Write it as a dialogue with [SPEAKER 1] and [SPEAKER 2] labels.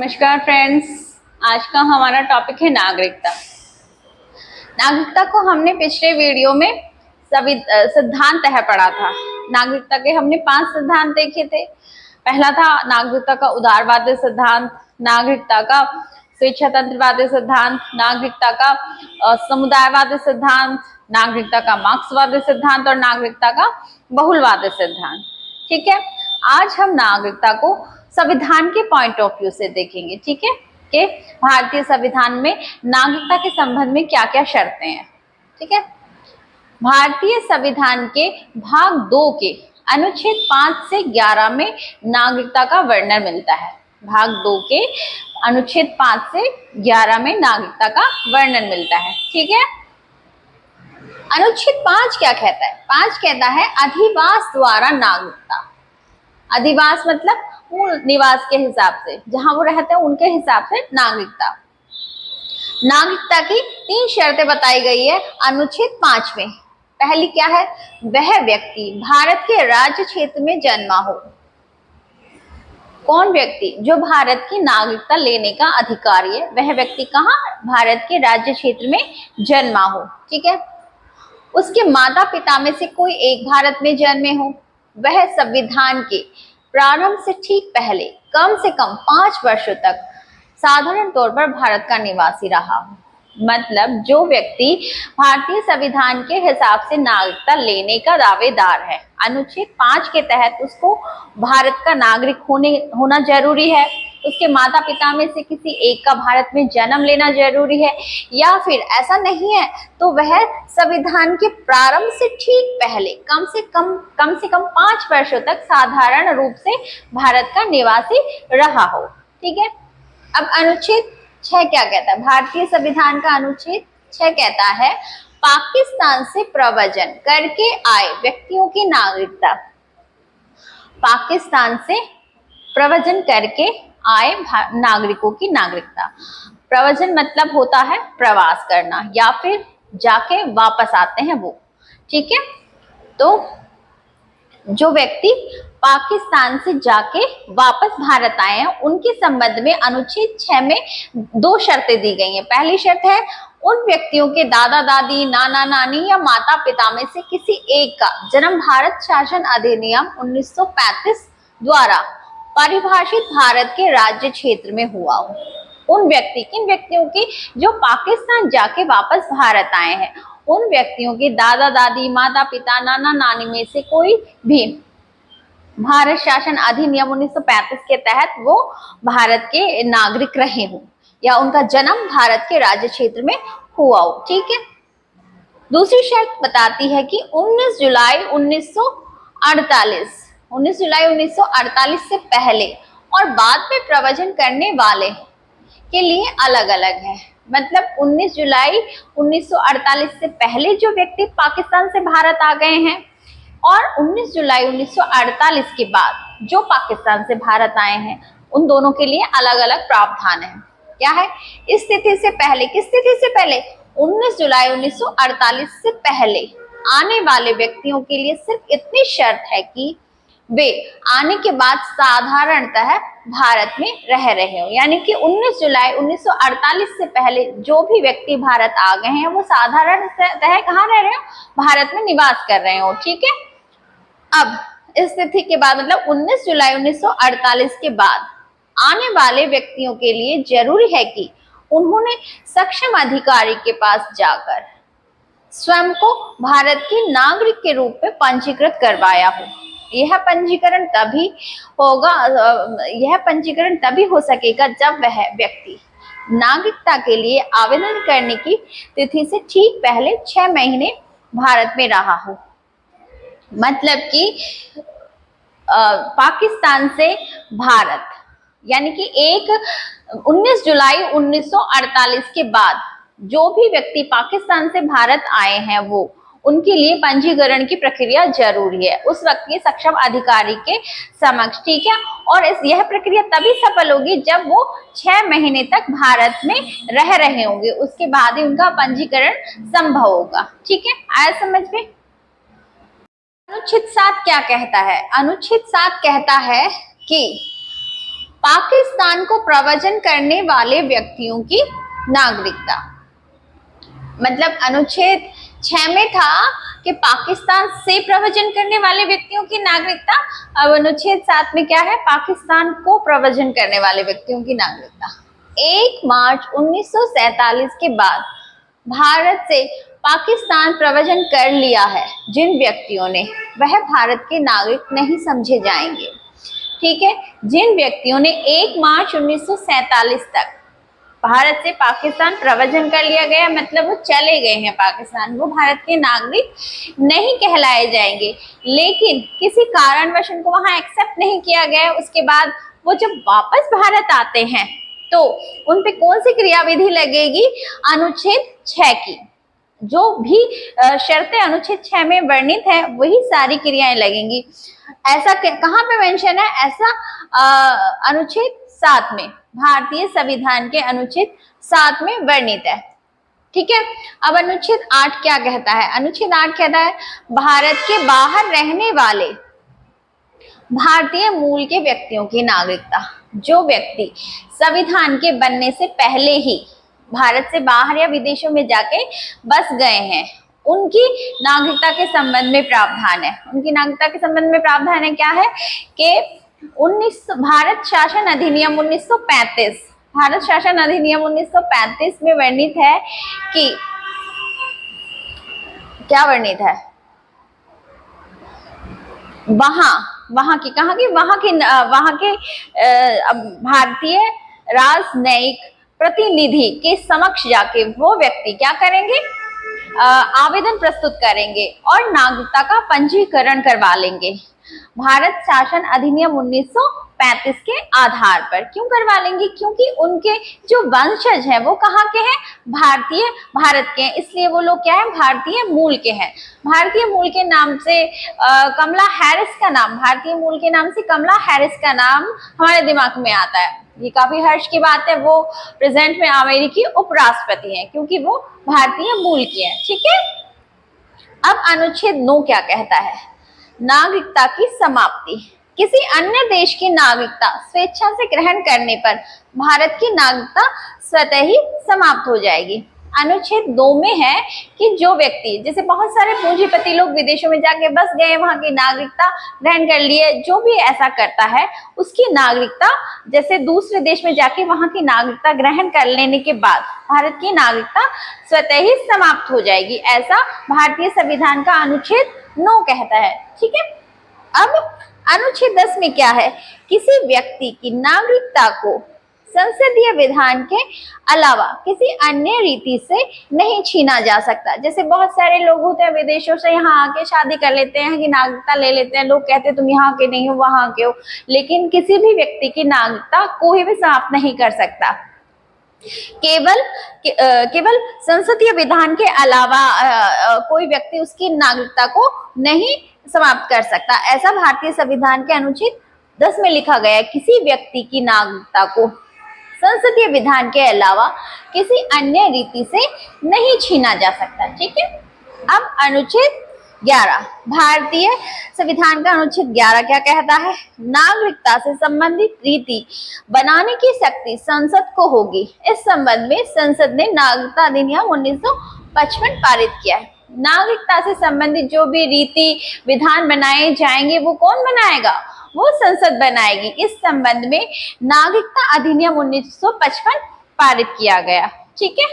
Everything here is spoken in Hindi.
[SPEAKER 1] नमस्कार फ्रेंड्स। आज का हमारा टॉपिक है नागरिकता। नागरिकता को हमने पिछले वीडियो में सभी सिद्धांत है पढ़ा था। नागरिकता के हमने 5 सिद्धांत देखे थे। पहला था नागरिकता का उदारवादी सिद्धांत, नागरिकता का स्वेच्छातंत्रवादी सिद्धांत, नागरिकता का समुदायवादी सिद्धांत, नागरिकता का मार्क्सवादी सिद्धांत और नागरिकता का बहुलवादी सिद्धांत। ठीक है, आज हम नागरिकता को संविधान के पॉइंट ऑफ व्यू से देखेंगे। ठीक है, कि भारतीय संविधान में नागरिकता के संबंध में क्या क्या शर्तें हैं। ठीक है, भारतीय संविधान के भाग 2 के अनुच्छेद 5 से 11 में नागरिकता का वर्णन मिलता है। भाग 2 के अनुच्छेद 5 से 11 में नागरिकता का वर्णन मिलता है। ठीक है, अनुच्छेद 5 क्या कहता है? 5 कहता है अधिवास द्वारा नागरिकता। अधिवास मतलब मूल निवास के हिसाब से, जहां वो रहते हैं उनके हिसाब से नागरिकता। नागरिकता की 3 शर्तें बताई गई है अनुच्छेद 5 में। पहली क्या है? वह व्यक्ति भारत के राज्य क्षेत्र में जन्मा हो। कौन व्यक्ति? जो भारत की नागरिकता लेने का अधिकारी है, वह व्यक्ति कहाँ? भारत के राज्य क्षेत्र में जन्मा हो। ठीक है, उसके माता पिता में से कोई एक भारत में जन्मे हो, वह संविधान के प्रारंभ से ठीक पहले कम से कम 5 वर्षों तक साधारण तौर पर भारत का निवासी रहा हो। मतलब जो व्यक्ति भारतीय संविधान के हिसाब से नागरिकता लेने का दावेदार है, अनुच्छेद 5 के तहत उसको भारत का नागरिक होना जरूरी है। उसके माता पिता में से किसी एक का भारत में जन्म लेना जरूरी है, या फिर ऐसा नहीं है तो वह संविधान के प्रारंभ से ठीक पहले कम से कम 5 वर्षों तक साधारण रूप से भारत का निवासी रहा हो। ठीक है, अब अनुच्छेद 6 क्या कहता है? भारतीय संविधान का अनुच्छेद 6 कहता है पाकिस्तान से प्रव्रजन करके आए व्यक्तियों की नागरिकता। पाकिस्तान से प्रव्रजन करके आए नागरिकों की नागरिकता। प्रव्रजन मतलब होता है प्रवास करना या फिर जाके वापस आते हैं वो। ठीक है, तो जो व्यक्ति पाकिस्तान से जाके वापस भारत आए हैं उनके संबंध में अनुच्छेद 6 में 2 शर्तें दी गई हैं। पहली शर्त है उन व्यक्तियों के दादा दादी, नाना नानी या माता पिता में से किसी एक का जन्म भारत शासन अधिनियम 1935 द्वारा परिभाषित भारत के राज्य क्षेत्र में हुआ हो। किन व्यक्तियों की? जो पाकिस्तान जाके वापस भारत आए हैं, उन व्यक्तियों के दादा दादी, माता पिता, नाना नानी में से कोई भी भारत शासन अधिनियम 1935 के तहत वो भारत के नागरिक रहे हों या उनका जन्म भारत के राज्य क्षेत्र में हुआ हो। ठीक है, दूसरी शर्त बताती है कि 19 जुलाई 1948 से पहले और बाद में प्रव्रजन करने वाले के लिए अलग अलग है। मतलब 19 जुलाई 1948 से पहले जो व्यक्ति पाकिस्तान से भारत आ गए हैं और 19 जुलाई 1948 के बाद जो पाकिस्तान से भारत आए हैं, उन दोनों के लिए अलग अलग प्रावधान है। क्या है? इस तिथि से पहले, किस तिथि से पहले? 19 जुलाई 1948 से पहले आने वाले व्यक्तियों के लिए सिर्फ इतनी शर्त है कि वे आने के बाद साधारणतः भारत में रह रहे हो। यानी कि 19 जुलाई 1948 से पहले जो भी व्यक्ति भारत आ गए हैं वो साधारणतः कहाँ रह रहे हो? भारत में निवास कर रहे हो। ठीक है, अब इस तिथि के बाद मतलब 19 जुलाई 1948 के बाद आने वाले व्यक्तियों के लिए जरूरी है कि उन्होंने सक्षम अधिकारी के पास जाकर स्वयं को भारत के नागरिक के रूप में पंजीकृत करवाया हो। यह पंजीकरण तभी हो सकेगा जब वह व्यक्ति नागरिकता के लिए आवेदन करने की तिथि से ठीक पहले 6 महीने भारत में रहा हो। मतलब कि पाकिस्तान से भारत, यानी कि 19 जुलाई 1948 के बाद जो भी व्यक्ति पाकिस्तान से भारत आए हैं वो उनके लिए पंजीकरण की प्रक्रिया जरूरी है उस वक्त के सक्षम अधिकारी के समक्ष। ठीक है, और यह प्रक्रिया तभी सफल होगी जब वो 6 महीने तक भारत में रह रहे होंगे, उसके बाद ही उनका पंजीकरण संभव होगा। ठीक है, आया समझ में? अनुच्छेद 7 क्या कहता है? अनुच्छेद 7 कहता है कि पाकिस्तान को प्रव्रजन करने वाले व्यक्तियों की नागरिकता। मतलब अनुच्छेद 6 में था कि पाकिस्तान से प्रव्रजन करने वाले व्यक्तियों की नागरिकता, अब अनुच्छेद 7 में क्या है, पाकिस्तान को प्रव्रजन करने वाले व्यक्तियों की नागरिकता। 1 मार्च 1947 के बाद भारत से पाकिस्तान प्रव्रजन कर लिया है जिन व्यक्तियों ने, वह भारत के नागरिक नहीं समझे जाएंगे। ठीक है, जिन व्यक्तियों ने 1 मार्च 1947 तक भारत से पाकिस्तान प्रव्रजन कर लिया गया, मतलब वो चले गए हैं पाकिस्तान, वो भारत के नागरिक नहीं कहलाए जाएंगे। लेकिन किसी कारणवश उनको वहां एक्सेप्ट नहीं किया गया, उसके बाद वो जब वापस भारत आते हैं तो उन पे कौन सी क्रियाविधि लगेगी, अनुच्छेद 6 की। जो भी शर्तें अनुच्छेद 6 में वर्णित है वही सारी क्रियाएं लगेंगी। ऐसा कहाँ पे मेंशन है, ऐसा अनुच्छेद 7 में, भारतीय संविधान के अनुच्छेद 7 में वर्णित है। ठीक है, अब अनुच्छेद 8 क्या कहता है, अनुच्छेद 8 कहता है भारत के बाहर रहने वाले भारतीय मूल के व्यक्तियों की नागरिकता। जो व्यक्ति संविधान के बनने से पहले ही भारत से बाहर या विदेशों में जाके बस गए हैं, उनकी नागरिकता के संबंध में प्रावधान है। उनकी नागरिकता के संबंध में प्रावधान है क्या है कि भारत शासन अधिनियम 1935, भारत शासन अधिनियम 1935 में वर्णित है कि क्या वर्णित है, वहां के भारतीय राजनयिक प्रतिनिधि के समक्ष जाके वो व्यक्ति क्या करेंगे, आवेदन प्रस्तुत करेंगे और नागरिकता का पंजीकरण करवा लेंगे भारत शासन अधिनियम 1935 के आधार पर। क्यों करवा लेंगे, क्योंकि उनके जो वंशज हैं वो कहाँ के हैं, भारत के हैं, इसलिए वो लोग क्या है, भारतीय मूल के हैं। भारतीय मूल के नाम से कमला हैरिस का नाम, भारतीय मूल के नाम से कमला हैरिस का नाम हमारे दिमाग में आता है। ये काफी हर्ष की बात है, वो प्रेजेंट में अमेरिकी उपराष्ट्रपति हैं क्योंकि वो भारतीय मूल की हैं। ठीक है, अब अनुच्छेद 9 क्या कहता है, नागरिकता की समाप्ति। किसी अन्य देश की नागरिकता स्वेच्छा से ग्रहण करने पर भारत की नागरिकता स्वतः ही समाप्त हो जाएगी। अनुच्छेद 2 में है कि जो व्यक्ति, जैसे बहुत सारे पूंजीपति लोग विदेशों में जाके बस गए, वहां की नागरिकता ग्रहण कर लिए, जो भी ऐसा करता है उसकी नागरिकता, जैसे दूसरे देश में जाके वहां की नागरिकता ग्रहण कर लेने के बाद भारत की नागरिकता स्वतः ही समाप्त हो जाएगी, ऐसा भारतीय संविधान का अनुच्छेद 9 कहता है। ठीक है, अब अनुच्छेद 10 में क्या है, किसी व्यक्ति की नागरिकता को संसदीय विधान के अलावा किसी अन्य रीति से नहीं छीना जा सकता। जैसे बहुत सारे लोग होते हैं विदेशों से यहाँ आके शादी कर लेते हैं कि नागरिकता ले लेते हैं, लोग कहते हैं तुम यहाँ के नहीं हो वहां के हो, लेकिन किसी भी व्यक्ति की नागरिकता कोई भी समाप्त नहीं कर सकता। केवल संसदीय विधान के अलावा कोई व्यक्ति उसकी नागरिकता को नहीं समाप्त कर सकता, ऐसा भारतीय संविधान के अनुच्छेद 10 में लिखा गया है। किसी व्यक्ति की नागरिकता को संसदीय विधान के अलावा किसी अन्य रीति से नहीं छीना जा सकता। ठीक है, अब अनुच्छेद 11, भारतीय संविधान का अनुच्छेद 11 क्या कहता है, नागरिकता से संबंधित रीति बनाने की शक्ति संसद को होगी। इस संबंध में संसद ने नागरिकता अधिनियम 1955 पारित किया है। नागरिकता से संबंधित जो भी रीति विधान बनाए जाएंगे वो कौन बनाएगा, वो संसद बनाएगी। इस संबंध में नागरिकता अधिनियम 1955 पारित किया गया। ठीक है।